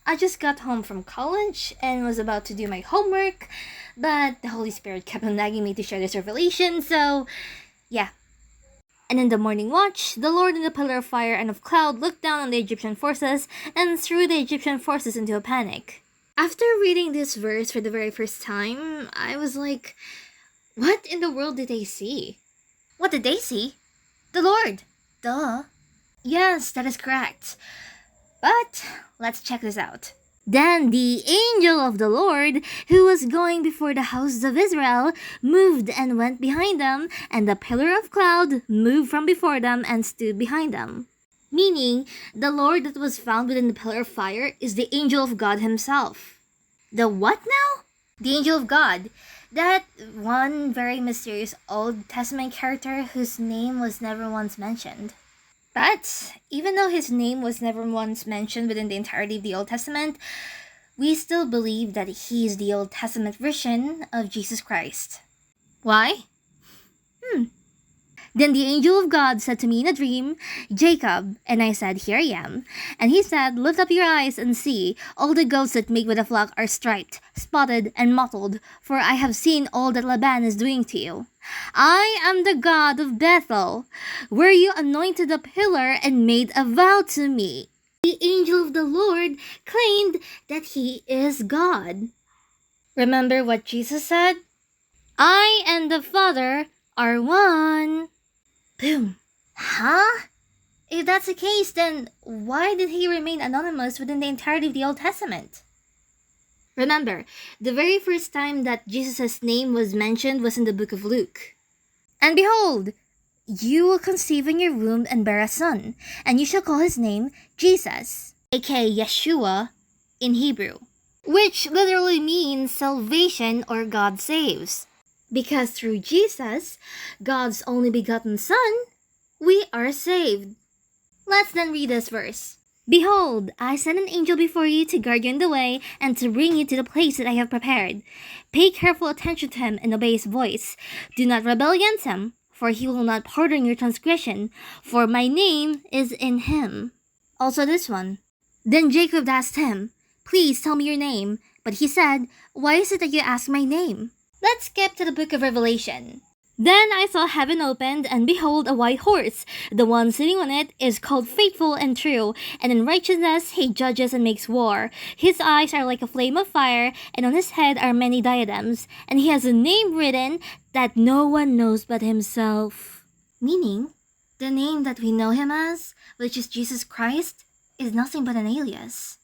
I just got home from college and was about to do my homework, but the Holy Spirit kept on nagging me to share this revelation, so yeah. And in the morning watch, the Lord in the pillar of fire and of cloud looked down on the Egyptian forces and threw the Egyptian forces into a panic. After reading this verse for the very first time, I was like, what in the world did they see? What did they see? The Lord. Duh. Yes, that is correct. But let's check this out. Then the angel of the Lord, who was going before the houses of Israel, moved and went behind them, and the pillar of cloud moved from before them and stood behind them. Meaning, the Lord that was found within the pillar of fire is the angel of God himself. The what now? The angel of God. That one very mysterious Old Testament character whose name was never once mentioned. But even though his name was never once mentioned within the entirety of the Old Testament, we still believe that he is the Old Testament version of Jesus Christ. Why? Then the angel of God said to me in a dream, Jacob, and I said, Here I am. And he said, Lift up your eyes and see, all the goats that make with a flock are striped, spotted, and mottled, for I have seen all that Laban is doing to you. I am the God of Bethel, where you anointed a pillar and made a vow to me. The angel of the Lord claimed that he is God. Remember what Jesus said? I and the Father are one. Boom. Huh? If that's the case, then why did he remain anonymous within the entirety of the Old Testament? Remember, the very first time that Jesus' name was mentioned was in the book of Luke. And behold, you will conceive in your womb and bear a son, and you shall call his name Jesus, aka Yeshua in Hebrew, which literally means salvation or God saves. Because through Jesus, God's only begotten Son, we are saved. Let's then read this verse. Behold, I send an angel before you to guard you in the way and to bring you to the place that I have prepared. Pay careful attention to him and obey his voice. Do not rebel against him, for he will not pardon your transgression, for my name is in him. Also this one. Then Jacob asked him, Please tell me your name. But he said, Why is it that you ask my name? Let's skip to the book of Revelation. Then I saw heaven opened, and behold, a white horse. The one sitting on it is called Faithful and True, and in righteousness he judges and makes war. His eyes are like a flame of fire, and on his head are many diadems, and he has a name written that no one knows but himself. Meaning, the name that we know him as, which is Jesus Christ, is nothing but an alias.